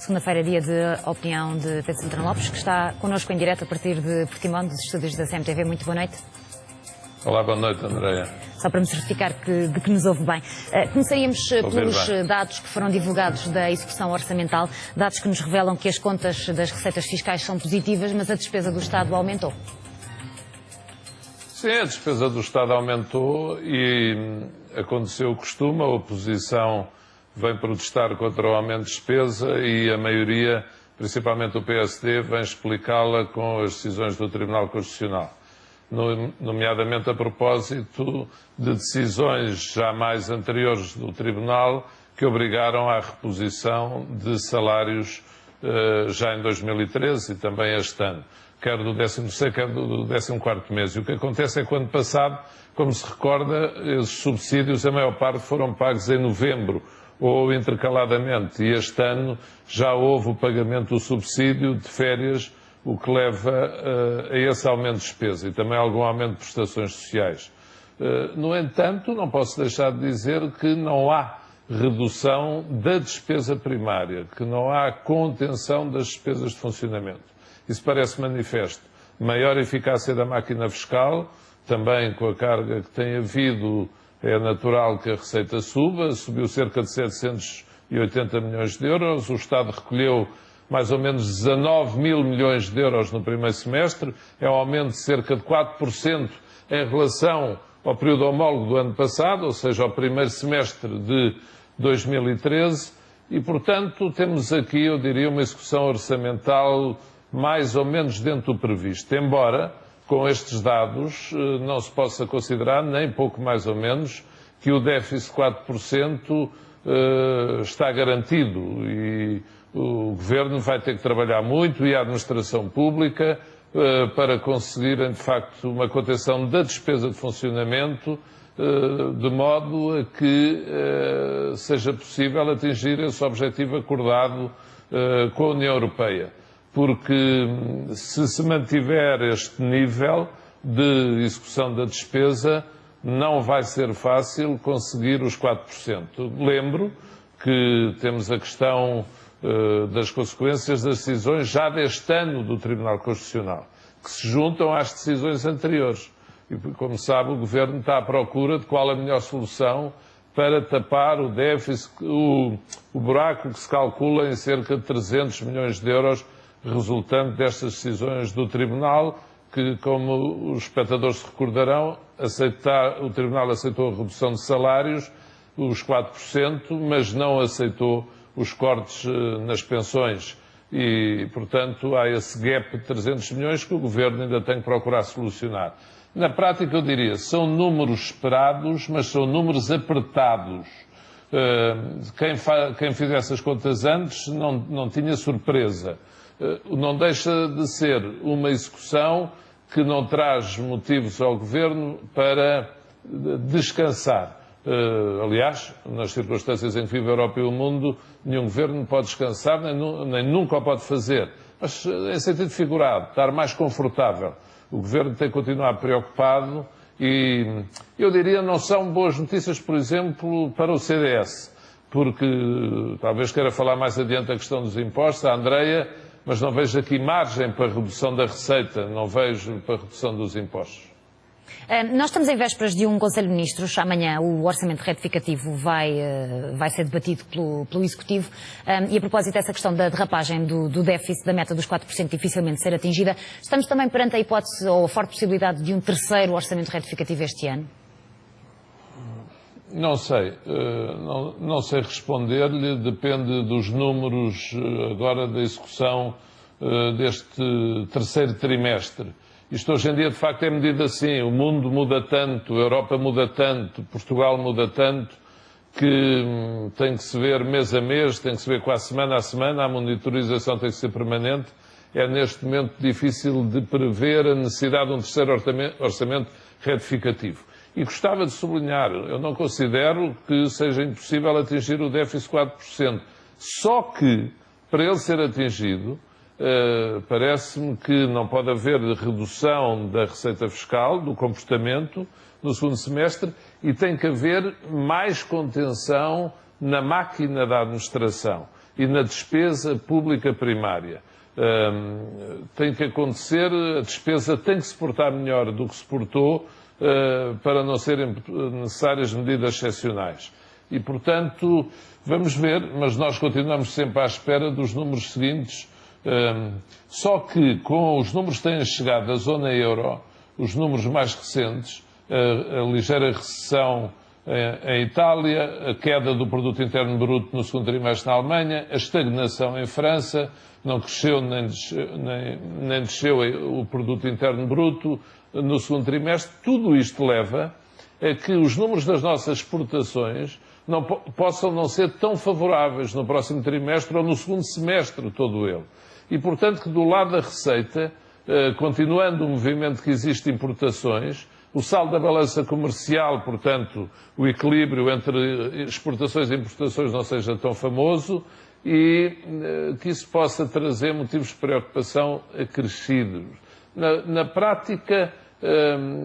Segunda-feira, dia de opinião de Pedro Santana Lopes, que está connosco em direto a partir de Portimão, dos estúdios da CMTV. Muito boa noite. Olá, boa noite, Andréia. Só para me certificar de que nos ouve bem. Começaríamos pelos dados que foram divulgados da execução orçamental, dados que nos revelam que as contas das receitas fiscais são positivas, mas a despesa do Estado aumentou. Sim, a despesa do Estado aumentou e aconteceu o costume, a oposição vem protestar contra o aumento de despesa e a maioria, principalmente o PSD, vem explicá-la com as decisões do Tribunal Constitucional, nomeadamente a propósito de decisões já mais anteriores do Tribunal que obrigaram à reposição de salários já em 2013 e também este ano, quer do 13º, quer do 14º mês. E o que acontece é que, ano passado, como se recorda, esses subsídios, a maior parte, foram pagos em novembro ou intercaladamente. E este ano já houve o pagamento do subsídio de férias, o que leva a esse aumento de despesa e também algum aumento de prestações sociais. No entanto, não posso deixar de dizer que não há redução da despesa primária, que não há contenção das despesas de funcionamento. Isso parece manifesto. Maior eficácia da máquina fiscal, também com a carga que tem havido, é natural que a receita suba, subiu cerca de 780 milhões de euros, o Estado recolheu mais ou menos 19 mil milhões de euros no primeiro semestre, é um aumento de cerca de 4% em relação ao período homólogo do ano passado, ou seja, ao primeiro semestre de 2013, e, portanto, temos aqui, eu diria, uma execução orçamental mais ou menos dentro do previsto, embora, com estes dados, não se possa considerar, nem pouco mais ou menos, que o déficit de 4% está garantido e o Governo vai ter que trabalhar muito e a administração pública para conseguirem, de facto, uma contenção da despesa de funcionamento de modo a que seja possível atingir esse objetivo acordado com a União Europeia. Porque se mantiver este nível de execução da despesa, não vai ser fácil conseguir os 4%. Lembro que temos a questão das consequências das decisões já deste ano do Tribunal Constitucional, que se juntam às decisões anteriores. E, como sabe, o Governo está à procura de qual a melhor solução para tapar o déficit, o buraco que se calcula em cerca de 300 milhões de euros resultante destas decisões do Tribunal, que, como os espectadores se recordarão, o Tribunal aceitou a redução de salários, os 4%, mas não aceitou os cortes nas pensões. E, portanto, há esse gap de 300 milhões que o Governo ainda tem que procurar solucionar. Na prática, eu diria, são números esperados, mas são números apertados. Quem fizesse as contas antes não tinha surpresa. Não deixa de ser uma execução que não traz motivos ao Governo para descansar. Aliás, nas circunstâncias em que vive a Europa e o mundo, nenhum Governo pode descansar, nem nunca o pode fazer. Mas, em sentido figurado, estar mais confortável. O Governo tem que continuar preocupado e, eu diria, não são boas notícias, por exemplo, para o CDS, porque talvez queira falar mais adiante a questão dos impostos, a Andréia, mas não vejo aqui margem para a redução da receita, não vejo para a redução dos impostos. Nós estamos em vésperas de um Conselho de Ministros. Amanhã o orçamento retificativo vai ser debatido pelo Executivo. E a propósito dessa questão da derrapagem do déficit, da meta dos 4% dificilmente ser atingida, estamos também perante a hipótese ou a forte possibilidade de um terceiro orçamento retificativo este ano? Não sei. Não sei responder-lhe. Depende dos números agora da execução deste terceiro trimestre. Isto hoje em dia, de facto, é medido assim. O mundo muda tanto, a Europa muda tanto, Portugal muda tanto, que tem que se ver mês a mês, tem que se ver quase semana a semana, a monitorização tem que ser permanente. É neste momento difícil de prever a necessidade de um terceiro orçamento retificativo. E gostava de sublinhar, eu não considero que seja impossível atingir o déficit de 4%. Só que, para ele ser atingido, parece-me que não pode haver redução da receita fiscal, do comportamento, no segundo semestre, e tem que haver mais contenção na máquina da administração. e na despesa pública primária. Tem que acontecer, a despesa tem que se portar melhor do que se portou para não serem necessárias medidas excepcionais. E, portanto, vamos ver, mas nós continuamos sempre à espera dos números seguintes. Só que, com os números que têm chegado da zona euro, os números mais recentes, a ligeira recessão em Itália, a queda do produto interno bruto no segundo trimestre na Alemanha, a estagnação em França, não cresceu nem desceu o produto interno bruto no segundo trimestre, tudo isto leva a que os números das nossas exportações possam não ser tão favoráveis no próximo trimestre ou no segundo semestre todo ele. E, portanto, que do lado da receita, continuando o movimento que existe de importações, o saldo da balança comercial, portanto, o equilíbrio entre exportações e importações não seja tão famoso e que isso possa trazer motivos de preocupação acrescidos. Na prática,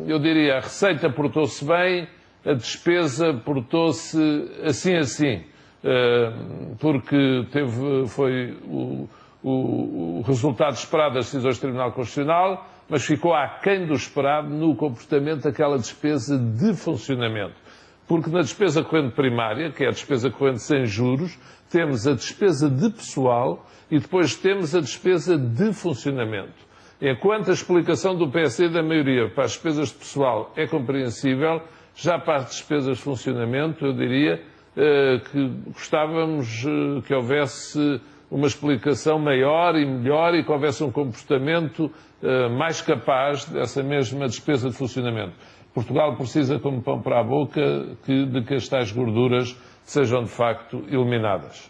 eu diria, a receita portou-se bem, a despesa portou-se assim, porque foi o resultado esperado das decisões do Tribunal Constitucional, mas ficou aquém do esperado no comportamento daquela despesa de funcionamento. Porque na despesa corrente primária, que é a despesa corrente sem juros, temos a despesa de pessoal e depois temos a despesa de funcionamento. Enquanto a explicação do PSD da maioria para as despesas de pessoal é compreensível, já para as despesas de funcionamento, eu diria que gostávamos que houvesse uma explicação maior e melhor e que houvesse um comportamento mais capaz dessa mesma despesa de funcionamento. Portugal precisa, como pão para a boca, de que as tais gorduras sejam, de facto, eliminadas.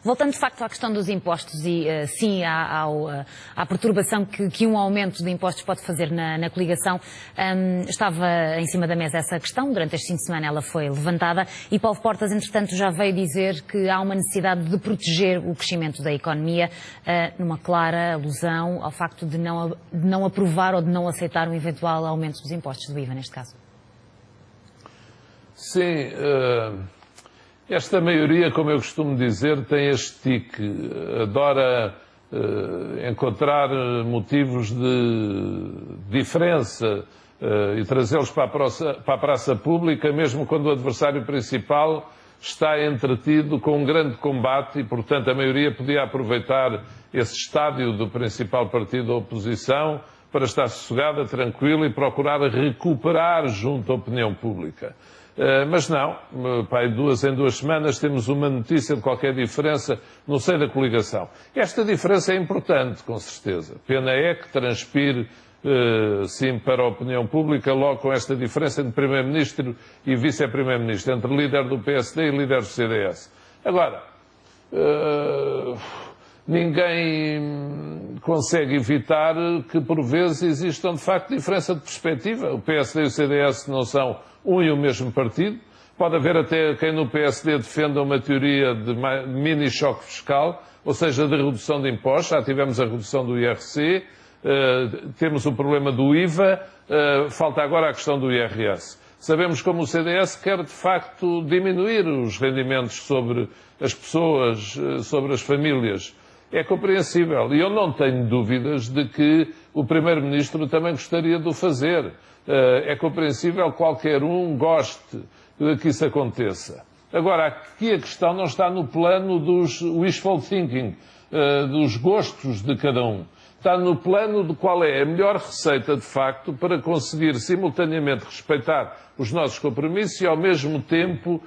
Voltando, de facto, à questão dos impostos e, sim, à perturbação que um aumento de impostos pode fazer na coligação, estava em cima da mesa essa questão, durante este fim de semana ela foi levantada e Paulo Portas, entretanto, já veio dizer que há uma necessidade de proteger o crescimento da economia, numa clara alusão ao facto de não aprovar ou de não aceitar um eventual aumento dos impostos do IVA, neste caso. Sim, esta maioria, como eu costumo dizer, tem este tique, adora encontrar motivos de diferença e trazê-los para a praça pública, mesmo quando o adversário principal está entretido com um grande combate e, portanto, a maioria podia aproveitar esse estádio do principal partido da oposição para estar sossegada, tranquila e procurar recuperar junto à opinião pública. Mas não, em 2 semanas temos uma notícia de qualquer diferença no seio da coligação. Esta diferença é importante, com certeza. Pena é que transpire, sim, para a opinião pública, logo com esta diferença entre Primeiro-Ministro e Vice-Primeiro-Ministro, entre líder do PSD e líder do CDS. Agora, ninguém consegue evitar que, por vezes, existam, de facto, diferença de perspectiva. O PSD e o CDS não são um e o mesmo partido. Pode haver até quem no PSD defenda uma teoria de mini-choque fiscal, ou seja, de redução de impostos. Já tivemos a redução do IRC, temos o problema do IVA, falta agora a questão do IRS. Sabemos como o CDS quer, de facto, diminuir os rendimentos sobre as pessoas, sobre as famílias. É compreensível. E eu não tenho dúvidas de que o Primeiro-Ministro também gostaria de o fazer. É compreensível que qualquer um goste de que isso aconteça. Agora, aqui a questão não está no plano dos wishful thinking, dos gostos de cada um. Está no plano de qual é a melhor receita, de facto, para conseguir simultaneamente respeitar os nossos compromissos e, ao mesmo tempo,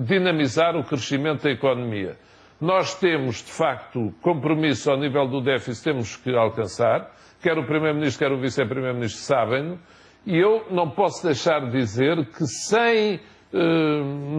dinamizar o crescimento da economia. Nós temos, de facto, compromisso ao nível do déficit, temos que alcançar. Quer o Primeiro-Ministro, quer o Vice-Primeiro-Ministro sabem-no. E eu não posso deixar de dizer que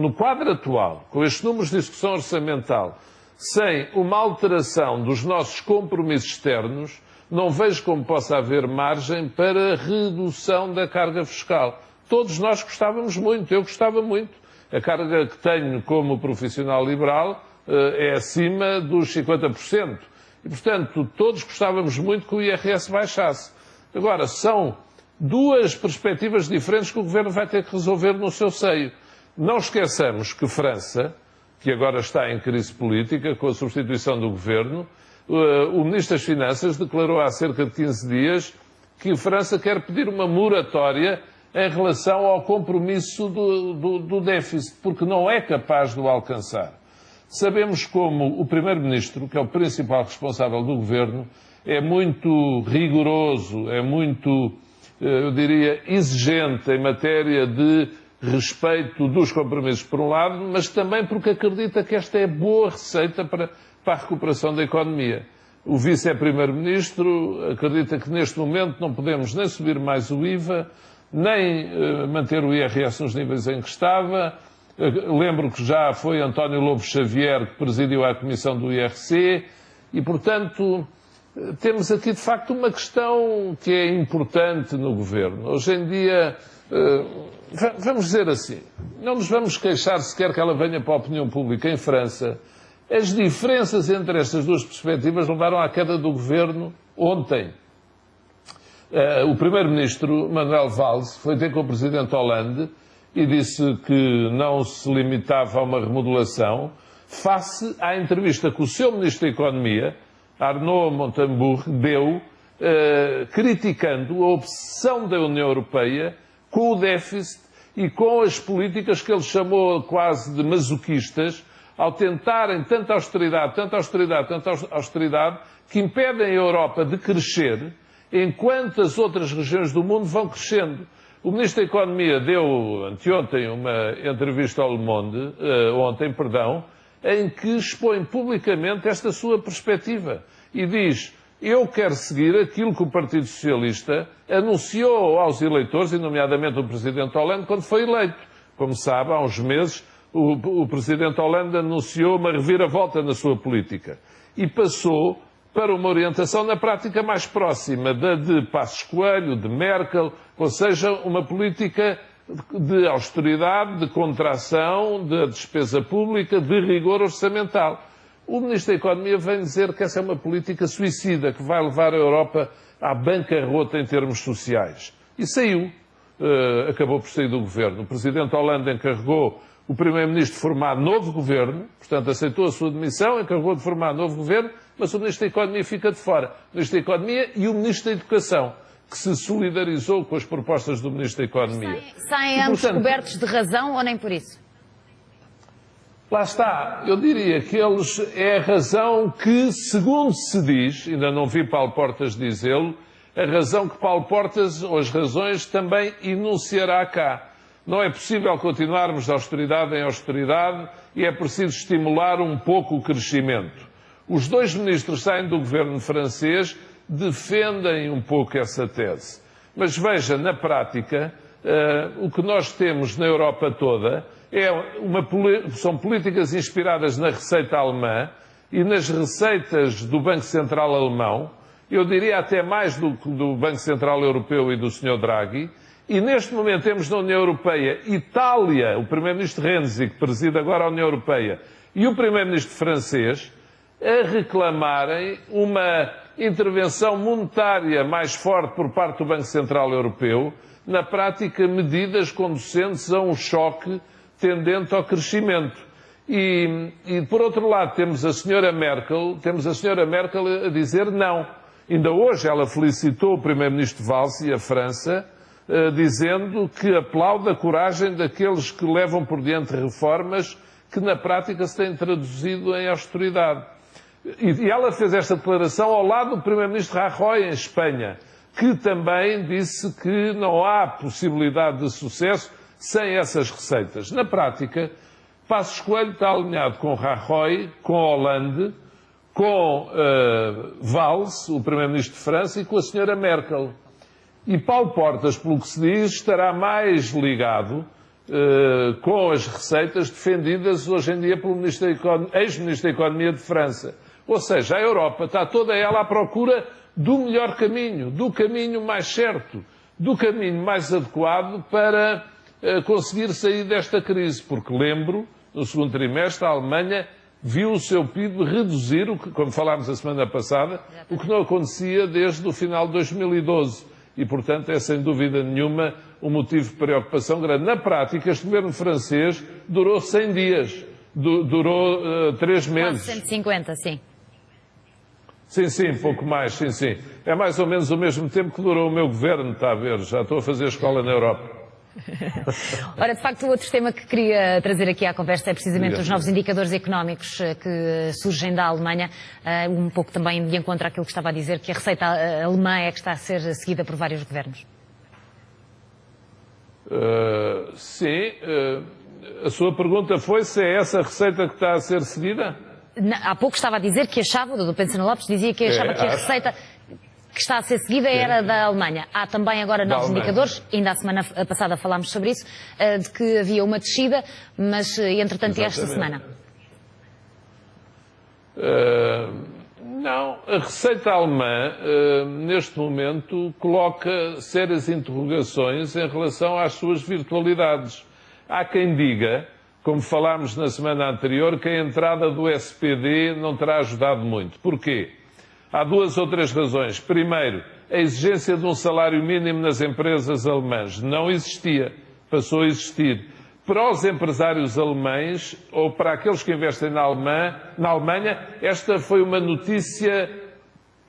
no quadro atual, com estes números de execução orçamental, sem uma alteração dos nossos compromissos externos, não vejo como possa haver margem para redução da carga fiscal. Todos nós gostávamos muito, eu gostava muito. A carga que tenho como profissional liberal é acima dos 50%. E, portanto, todos gostávamos muito que o IRS baixasse. Agora, são duas perspectivas diferentes que o Governo vai ter que resolver no seu seio. Não esqueçamos que França que agora está em crise política, com a substituição do governo. O Ministro das Finanças declarou há cerca de 15 dias que a França quer pedir uma moratória em relação ao compromisso do déficit, porque não é capaz de o alcançar. Sabemos como o Primeiro-Ministro, que é o principal responsável do governo, é muito rigoroso, é muito, eu diria, exigente em matéria de respeito dos compromissos, por um lado, mas também porque acredita que esta é boa receita para a recuperação da economia. O Vice é Primeiro-Ministro, acredita que neste momento não podemos nem subir mais o IVA, nem manter o IRS nos níveis em que estava. Lembro que já foi António Lobo Xavier que presidiu a Comissão do IRC e, portanto, temos aqui de facto uma questão que é importante no governo. Hoje em dia, vamos dizer assim, não nos vamos queixar sequer que ela venha para a opinião pública em França. As diferenças entre estas duas perspectivas levaram à queda do governo ontem. O Primeiro-Ministro, Manuel Valls, foi ter com o Presidente Hollande e disse que não se limitava a uma remodelação, face à entrevista que o seu Ministro da Economia, Arnaud Montebourg, deu, criticando a obsessão da União Europeia com o déficit e com as políticas que ele chamou quase de masoquistas, ao tentarem tanta austeridade, que impedem a Europa de crescer, enquanto as outras regiões do mundo vão crescendo. O Ministro da Economia deu anteontem uma entrevista ao Le Monde, em que expõe publicamente esta sua perspectiva e diz: eu quero seguir aquilo que o Partido Socialista anunciou aos eleitores, e nomeadamente o Presidente Hollande, quando foi eleito. Como sabe, há uns meses o Presidente Hollande anunciou uma reviravolta na sua política e passou para uma orientação na prática mais próxima da de Passos Coelho, de Merkel, ou seja, uma política de austeridade, de contração da despesa pública, de rigor orçamental. O Ministro da Economia vem dizer que essa é uma política suicida, que vai levar a Europa à bancarrota em termos sociais. E saiu, acabou por sair do governo. O Presidente Hollande encarregou o Primeiro-Ministro de formar novo governo, portanto aceitou a sua demissão, encarregou de formar novo governo, mas o Ministro da Economia fica de fora. O Ministro da Economia e o Ministro da Educação, que se solidarizou com as propostas do Ministro da Economia. Saem ambos cobertos de razão ou nem por isso? Lá está. Eu diria que é a razão que, segundo se diz, ainda não vi Paulo Portas dizê-lo, a razão que Paulo Portas, ou as razões, também enunciará cá. Não é possível continuarmos de austeridade em austeridade e é preciso estimular um pouco o crescimento. Os dois ministros saem do governo francês, defendem um pouco essa tese. Mas veja, na prática, o que nós temos na Europa toda são políticas inspiradas na receita alemã e nas receitas do Banco Central alemão, eu diria até mais do Banco Central Europeu e do Sr. Draghi. E neste momento temos na União Europeia Itália, o Primeiro-Ministro Renzi, que preside agora a União Europeia, e o Primeiro-Ministro francês, a reclamarem uma intervenção monetária mais forte por parte do Banco Central Europeu, na prática medidas conducentes a um choque tendente ao crescimento. E por outro lado temos a senhora Merkel a dizer não. Ainda hoje ela felicitou o Primeiro-Ministro Valls e a França, dizendo que aplaude a coragem daqueles que levam por diante reformas que na prática se têm traduzido em austeridade. E ela fez esta declaração ao lado do Primeiro-Ministro Rajoy, em Espanha, que também disse que não há possibilidade de sucesso sem essas receitas. Na prática, Passos Coelho está alinhado com Rajoy, com Hollande, com Valls, o Primeiro-Ministro de França, e com a senhora Merkel. E Paulo Portas, pelo que se diz, estará mais ligado com as receitas defendidas hoje em dia pelo ex-Ministro da Economia de França. Ou seja, a Europa está toda ela à procura do melhor caminho, do caminho mais certo, do caminho mais adequado para conseguir sair desta crise. Porque lembro, no segundo trimestre, a Alemanha viu o seu PIB reduzir, como falámos a semana passada, o que não acontecia desde o final de 2012. E, portanto, é sem dúvida nenhuma um motivo de preocupação grande. Na prática, este governo francês durou 100 dias. durou 3 Quase meses. 150, sim. Sim, pouco mais, sim. É mais ou menos o mesmo tempo que durou o meu governo, está a ver, já estou a fazer escola na Europa. Ora, de facto, o outro tema que queria trazer aqui à conversa é precisamente os novos indicadores económicos que surgem da Alemanha, um pouco também de encontro àquilo que estava a dizer, que a receita alemã é que está a ser seguida por vários governos. Sim, a sua pergunta foi se é essa receita que está a ser seguida? Há pouco estava a dizer que achava, o Dr. Pedro Lopes dizia que achava que a receita que está a ser seguida era da Alemanha. Há também agora novos indicadores, ainda a semana passada falámos sobre isso, de que havia uma descida, mas entretanto esta semana. Não, a receita alemã, neste momento, coloca sérias interrogações em relação às suas virtualidades. Há quem diga, como falámos na semana anterior, que a entrada do SPD não terá ajudado muito. Porquê? Há 2 ou 3 razões. Primeiro, a exigência de um salário mínimo nas empresas alemãs não existia, passou a existir. Para os empresários alemães, ou para aqueles que investem na Alemanha, esta foi uma notícia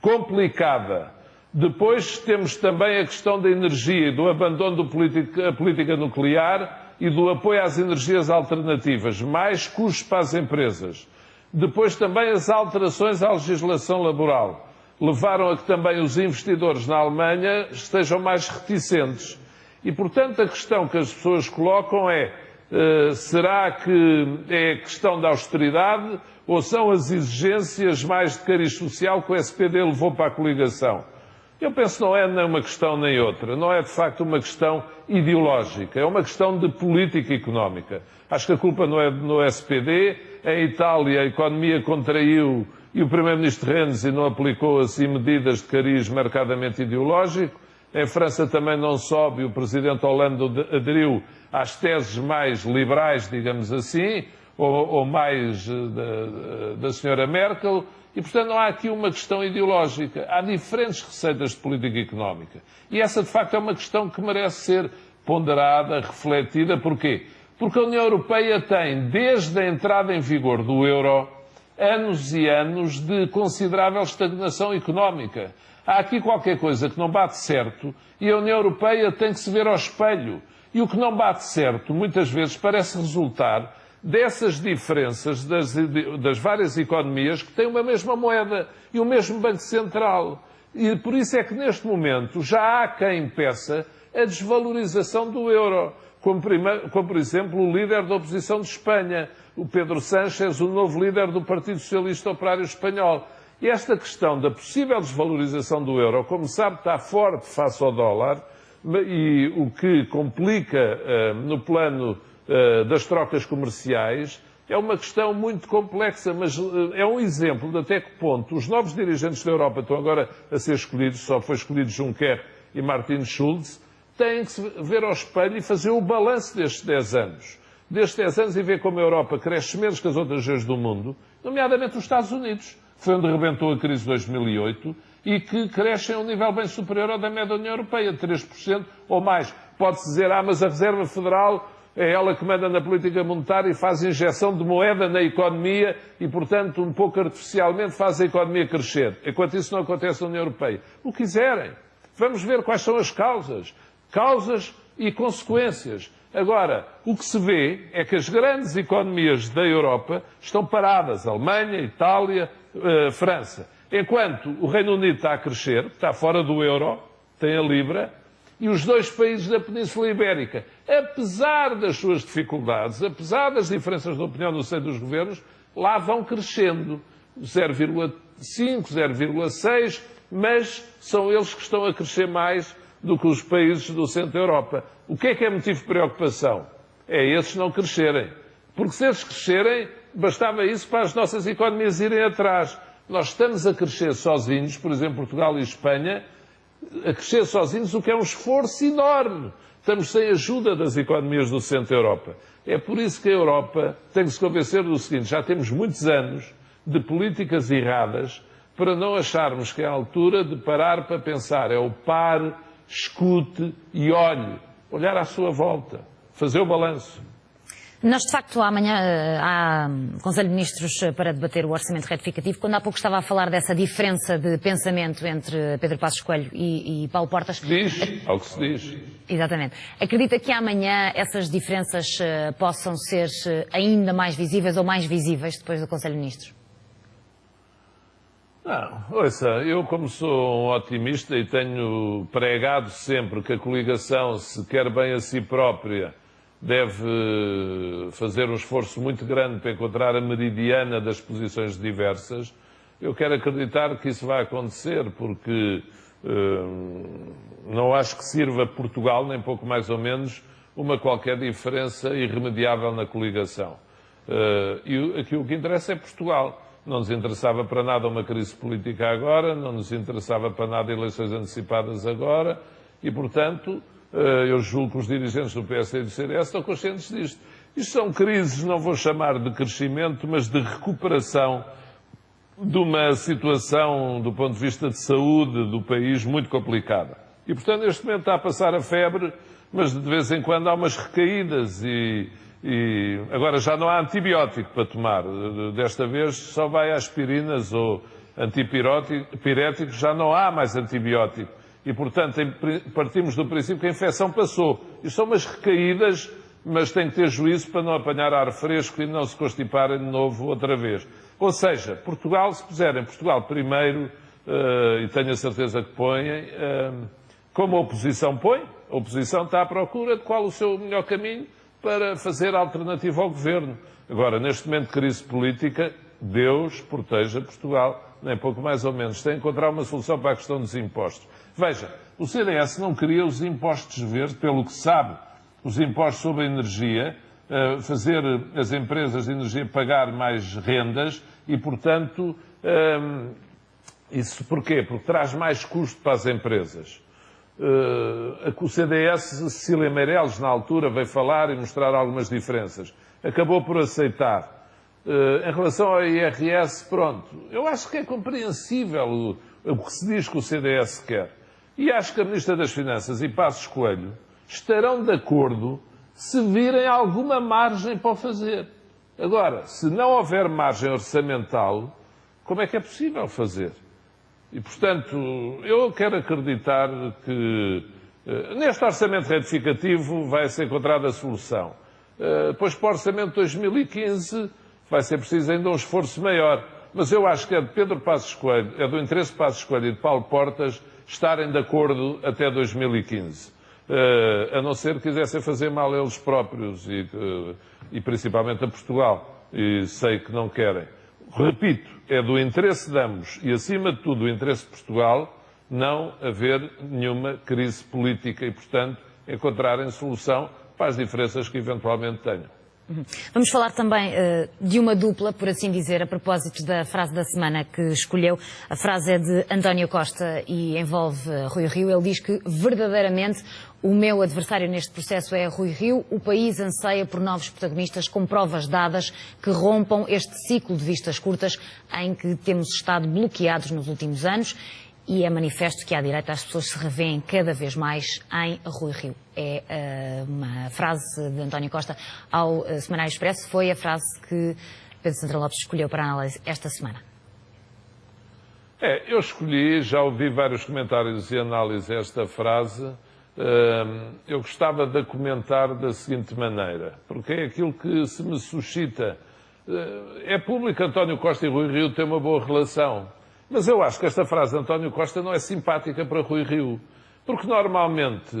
complicada. Depois temos também a questão da energia, do abandono da política nuclear e do apoio às energias alternativas, mais custos para as empresas. Depois também as alterações à legislação laboral levaram a que também os investidores na Alemanha estejam mais reticentes. E, portanto, a questão que as pessoas colocam é: será que é questão da austeridade ou são as exigências mais de cariz social que o SPD levou para a coligação? Eu penso que não é nem uma questão nem outra. Não é, de facto, uma questão ideológica. É uma questão de política económica. Acho que a culpa não é no SPD. Em Itália, a economia contraiu e o Primeiro-Ministro Renzi não aplicou, assim, medidas de cariz marcadamente ideológico. Em França também não sobe e o Presidente Hollande aderiu às teses mais liberais, digamos assim, ou mais da Sra. Merkel. E, portanto, não há aqui uma questão ideológica. Há diferentes receitas de política económica. E essa, de facto, é uma questão que merece ser ponderada, refletida. Porquê? Porque a União Europeia tem, desde a entrada em vigor do euro, anos e anos de considerável estagnação económica. Há aqui qualquer coisa que não bate certo e a União Europeia tem que se ver ao espelho. E o que não bate certo, muitas vezes, parece resultar dessas diferenças das várias economias que têm uma mesma moeda e o mesmo Banco Central. E por isso é que, neste momento, já há quem peça a desvalorização do euro. Como, por exemplo, o líder da oposição de Espanha, o Pedro Sánchez, o novo líder do Partido Socialista Operário Espanhol. E esta questão da possível desvalorização do euro, como sabe, está forte face ao dólar, e o que complica no plano das trocas comerciais, é uma questão muito complexa, mas é um exemplo de até que ponto os novos dirigentes da Europa estão agora a ser escolhidos, só foi escolhido Juncker e Martin Schulz, têm que se ver ao espelho e fazer o balanço destes 10 anos. Destes 10 anos e ver como a Europa cresce menos que as outras regiões do mundo, nomeadamente os Estados Unidos. Foi onde rebentou a crise de 2008 e que crescem a um nível bem superior ao da média da União Europeia, 3% ou mais. Pode-se dizer, mas a Reserva Federal é ela que manda na política monetária e faz injeção de moeda na economia e, portanto, um pouco artificialmente faz a economia crescer. Enquanto isso não acontece na União Europeia. O que quiserem. Vamos ver quais são as causas. Causas e consequências. Agora, o que se vê é que as grandes economias da Europa estão paradas. Alemanha, Itália, França. Enquanto o Reino Unido está a crescer, está fora do euro, tem a Libra, e os 2 países da Península Ibérica, apesar das suas dificuldades, apesar das diferenças de opinião no seio dos governos, lá vão crescendo. 0,5, 0,6, mas são eles que estão a crescer mais do que os países do centro da Europa. O que é motivo de preocupação? É esses não crescerem. Porque se eles crescerem, bastava isso para as nossas economias irem atrás. Nós estamos a crescer sozinhos, por exemplo, Portugal e Espanha, a crescer sozinhos, o que é um esforço enorme. Estamos sem ajuda das economias do centro da Europa. É por isso que a Europa tem que se convencer do seguinte: já temos muitos anos de políticas erradas para não acharmos que é a altura de parar para pensar. É o pare, escute e olhe. Olhar à sua volta. Fazer o balanço. Nós, de facto, amanhã há Conselho de Ministros para debater o orçamento retificativo. Quando há pouco estava a falar dessa diferença de pensamento entre Pedro Passos Coelho e Paulo Portas... Diz, ao que se diz. Exatamente. Acredita que amanhã essas diferenças possam ser ainda mais visíveis ou mais visíveis depois do Conselho de Ministros? Não, ouça, eu como sou um otimista e tenho pregado sempre que a coligação, se quer bem a si própria, deve fazer um esforço muito grande para encontrar a meridiana das posições diversas, eu quero acreditar que isso vai acontecer, porque não acho que sirva Portugal, nem pouco mais ou menos, uma qualquer diferença irremediável na coligação. E aqui o que interessa é Portugal. Não nos interessava para nada uma crise política agora, não nos interessava para nada eleições antecipadas agora, e, portanto, eu julgo que os dirigentes do PSD e do CDS estão conscientes disto. Isto são crises, não vou chamar de crescimento, mas de recuperação de uma situação, do ponto de vista de saúde do país, muito complicada. E, portanto, neste momento está a passar a febre, mas de vez em quando há umas recaídas e agora já não há antibiótico para tomar. Desta vez só vai aspirinas ou antipiréticos, já não há mais antibiótico. E, portanto, partimos do princípio que a infecção passou. Isto são umas recaídas, mas tem que ter juízo para não apanhar ar fresco e não se constiparem de novo outra vez. Ou seja, Portugal, se puserem Portugal primeiro, e tenho a certeza que põem, como a oposição põe, a oposição está à procura de qual o seu melhor caminho para fazer alternativa ao governo. Agora, neste momento de crise política, Deus proteja Portugal, nem pouco mais ou menos. Tem que encontrar uma solução para a questão dos impostos. Veja, o CDS não queria os impostos verdes, pelo que sabe, os impostos sobre a energia, fazer as empresas de energia pagar mais rendas e, portanto, isso porquê? Porque traz mais custo para as empresas. O CDS, Cecília Meirelles, na altura, veio falar e mostrar algumas diferenças. Acabou por aceitar. Em relação ao IRS, pronto, eu acho que é compreensível o que se diz que o CDS quer. E acho que a Ministra das Finanças e Passos Coelho estarão de acordo se virem alguma margem para o fazer. Agora, se não houver margem orçamental, como é que é possível fazer? E, portanto, eu quero acreditar que neste orçamento retificativo vai ser encontrada a solução. Depois, para o orçamento de 2015, vai ser preciso ainda um esforço maior. Mas eu acho que é de Pedro Passos Coelho, é do interesse de Passos Coelho e de Paulo Portas estarem de acordo até 2015. A não ser que quisessem fazer mal a eles próprios e principalmente a Portugal. E sei que não querem. Repito, é do interesse de ambos e, acima de tudo, do interesse de Portugal não haver nenhuma crise política e, portanto, encontrarem solução para as diferenças que eventualmente tenham. Vamos falar também de uma dupla, por assim dizer, a propósito da frase da semana que escolheu. A frase é de António Costa e envolve Rui Rio. Ele diz que, verdadeiramente, o meu adversário neste processo é Rui Rio. O país anseia por novos protagonistas com provas dadas que rompam este ciclo de vistas curtas em que temos estado bloqueados nos últimos anos. E é manifesto que à direita as pessoas se revêem cada vez mais em Rui Rio. É uma frase de António Costa ao Semanário Expresso. Foi a frase que Pedro Sandra Lopes escolheu para a análise esta semana. Eu escolhi, já ouvi vários comentários e análise a esta frase. Eu gostava de a comentar da seguinte maneira, porque é aquilo que se me suscita. É público que António Costa e Rui Rio têm uma boa relação. Mas eu acho que esta frase de António Costa não é simpática para Rui Rio. Porque normalmente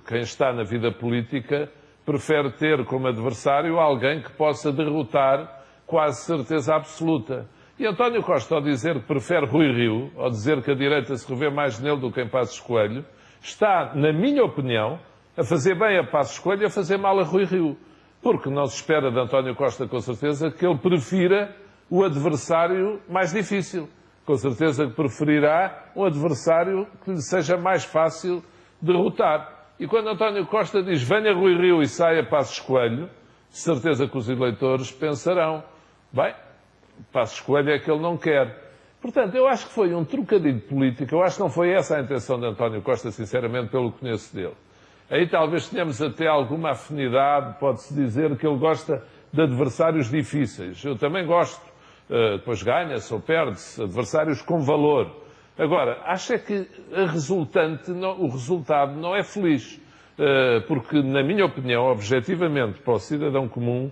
quem está na vida política prefere ter como adversário alguém que possa derrotar quase certeza absoluta. E António Costa, ao dizer que prefere Rui Rio, ao dizer que a direita se revê mais nele do que em Passos Coelho, está, na minha opinião, a fazer bem a Passos Coelho e a fazer mal a Rui Rio. Porque não se espera de António Costa, com certeza, que ele prefira o adversário mais difícil. Com certeza que preferirá um adversário que lhe seja mais fácil derrotar. E quando António Costa diz venha Rui Rio e saia Passos Coelho, de certeza que os eleitores pensarão, bem, Passos Coelho é que ele não quer. Portanto, eu acho que foi um trocadilho político, eu acho que não foi essa a intenção de António Costa, sinceramente, pelo que conheço dele. Aí talvez tenhamos até alguma afinidade, pode-se dizer que ele gosta de adversários difíceis. Eu também gosto. Depois ganha-se ou perde-se, adversários com valor. Agora, acho é que o resultado não é feliz. Porque, na minha opinião, objetivamente, para o cidadão comum,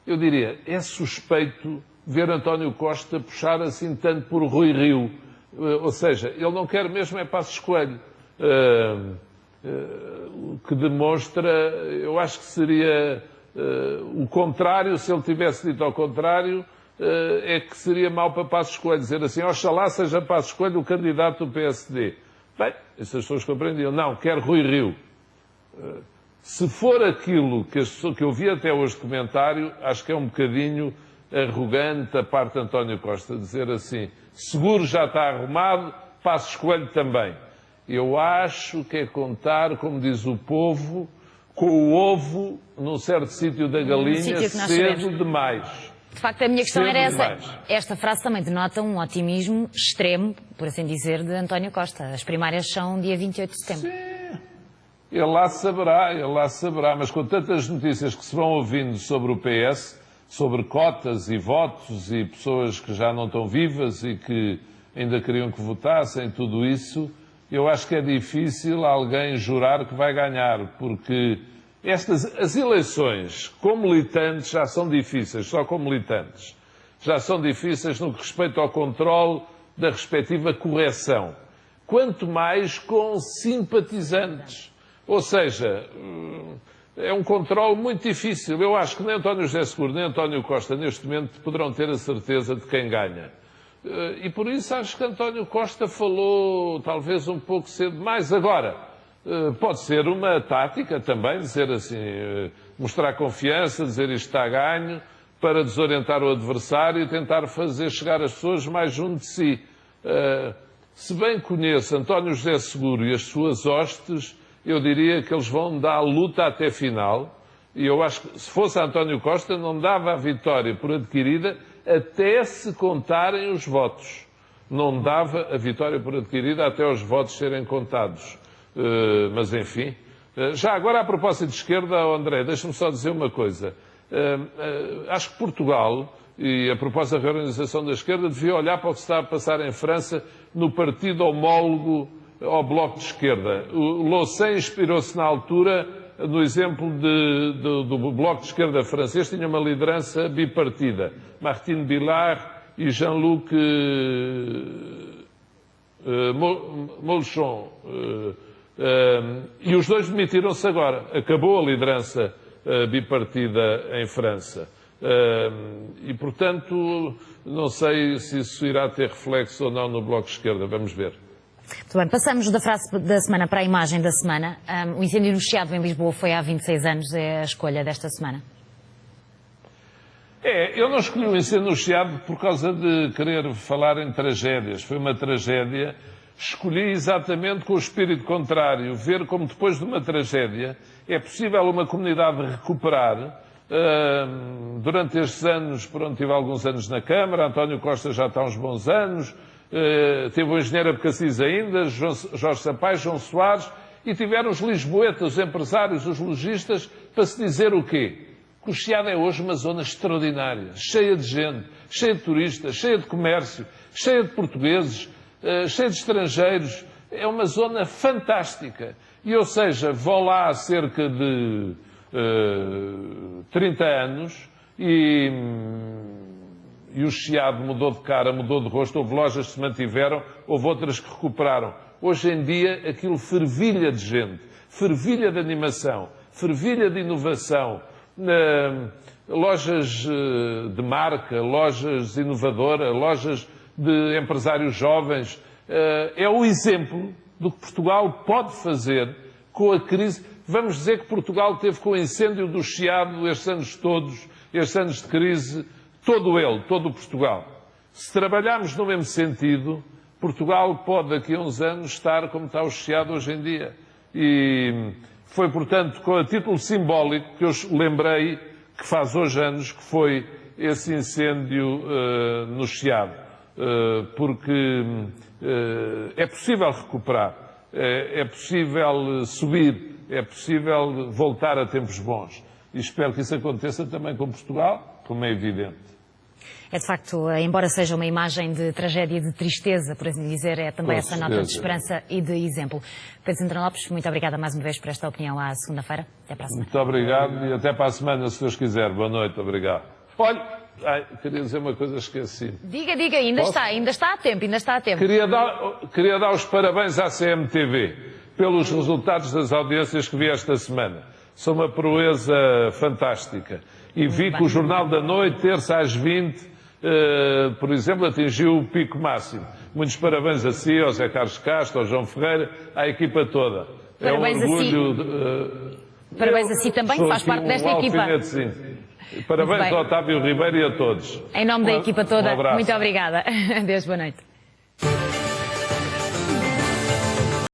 eu diria, é suspeito ver António Costa puxar assim tanto por Rui Rio. Ou seja, ele não quer mesmo é Passos Coelho. O que demonstra, eu acho que seria o contrário, se ele tivesse dito ao contrário, é que seria mau para Passos Coelho, dizer assim, oxalá seja Passos Coelho o candidato do PSD. Bem, essas pessoas compreendiam. Não, quer Rui Rio. Se for aquilo que eu vi até hoje de comentário, acho que é um bocadinho arrogante da parte de António Costa, dizer assim, seguro já está arrumado, Passos Coelho também. Eu acho que é contar, como diz o povo, com o ovo num certo sítio da galinha cedo demais. De facto, a minha questão era essa. Esta frase também denota um otimismo extremo, por assim dizer, de António Costa. As primárias são dia 28 de setembro. Sim. Ele lá saberá, mas com tantas notícias que se vão ouvindo sobre o PS, sobre cotas e votos e pessoas que já não estão vivas e que ainda queriam que votassem, tudo isso, eu acho que é difícil alguém jurar que vai ganhar, porque as eleições, com militantes, já são difíceis, só com militantes. Já são difíceis no que respeita ao controle da respectiva correção. Quanto mais com simpatizantes. Ou seja, é um controle muito difícil. Eu acho que nem António José Seguro, nem António Costa, neste momento, poderão ter a certeza de quem ganha. E por isso acho que António Costa falou talvez um pouco cedo demais. Agora, pode ser uma tática também, dizer assim, mostrar confiança, dizer isto está a ganho, para desorientar o adversário e tentar fazer chegar as pessoas mais junto de si. Se bem conheço António José Seguro e as suas hostes, eu diria que eles vão dar a luta até final. E eu acho que se fosse António Costa não dava a vitória por adquirida até se contarem os votos. Não dava a vitória por adquirida até os votos serem contados. Mas, enfim. Já agora, a propósito de esquerda, André, deixa-me só dizer uma coisa. Acho que Portugal, e a propósito da reorganização da esquerda, devia olhar para o que se está a passar em França no partido homólogo ao Bloco de Esquerda. O Lossin inspirou-se na altura no exemplo do Bloco de Esquerda francês, tinha uma liderança bipartida. Martine Billard e Jean-Luc Mélenchon. E os dois demitiram-se agora. Acabou a liderança bipartida em França. E, portanto, não sei se isso irá ter reflexo ou não no Bloco de Esquerda. Vamos ver. Muito bem, passamos da frase da semana para a imagem da semana. O incêndio no Chiado em Lisboa foi há 26 anos, é a escolha desta semana. Eu não escolhi o incêndio no Chiado por causa de querer falar em tragédias. Foi uma tragédia. Escolhi exatamente com o espírito contrário, ver como depois de uma tragédia é possível uma comunidade recuperar. Durante estes anos, pronto, tive alguns anos na Câmara, António Costa já está há uns bons anos, teve o engenheiro Abcacis ainda, Jorge Sampaio, João Soares, e tiveram os lisboetas, os empresários, os lojistas, para se dizer o quê? Que o Chiado é hoje uma zona extraordinária, cheia de gente, cheia de turistas, cheia de comércio, cheia de portugueses, cheia de estrangeiros. É uma zona fantástica. E, ou seja, vou lá há cerca de 30 anos e o Chiado mudou de cara, mudou de rosto. Houve lojas que se mantiveram, houve outras que recuperaram. Hoje em dia aquilo fervilha de gente, fervilha de animação, fervilha de inovação, lojas de marca, lojas inovadoras, lojas de empresários jovens. É o exemplo do que Portugal pode fazer com a crise. Vamos dizer que Portugal teve com o incêndio do Chiado estes anos todos, estes anos de crise, todo Portugal. Se trabalharmos no mesmo sentido, Portugal pode daqui a uns anos estar como está o Chiado hoje em dia. E foi, portanto, a título simbólico que eu lembrei que faz hoje anos que foi esse incêndio no Chiado. Porque é possível recuperar. É possível subir, é possível voltar a tempos bons. E espero que isso aconteça também com Portugal, como é evidente. É de facto, embora seja uma imagem de tragédia e de tristeza, por assim dizer, é também essa nota de esperança e de exemplo. Pedro Santana Lopes, muito obrigada mais uma vez por esta opinião à segunda-feira. Até para a semana. Muito obrigado e até para a semana, se Deus quiser. Boa noite, obrigado. Olha, queria dizer uma coisa, esqueci. Diga, ainda está a tempo, Queria dar os parabéns à CMTV pelos resultados das audiências que vi esta semana. São uma proeza fantástica. E vi que o Jornal da Noite, terça às 20, por exemplo, atingiu o pico máximo. Muitos parabéns a si, ao Zé Carlos Castro, ao João Ferreira, à equipa toda. Parabéns é um orgulho. Parabéns a si também, que faz parte desta equipa. Parabéns ao Otávio Ribeiro e a todos. Em nome da equipa toda, abraço. muito obrigada. Adeus, boa noite.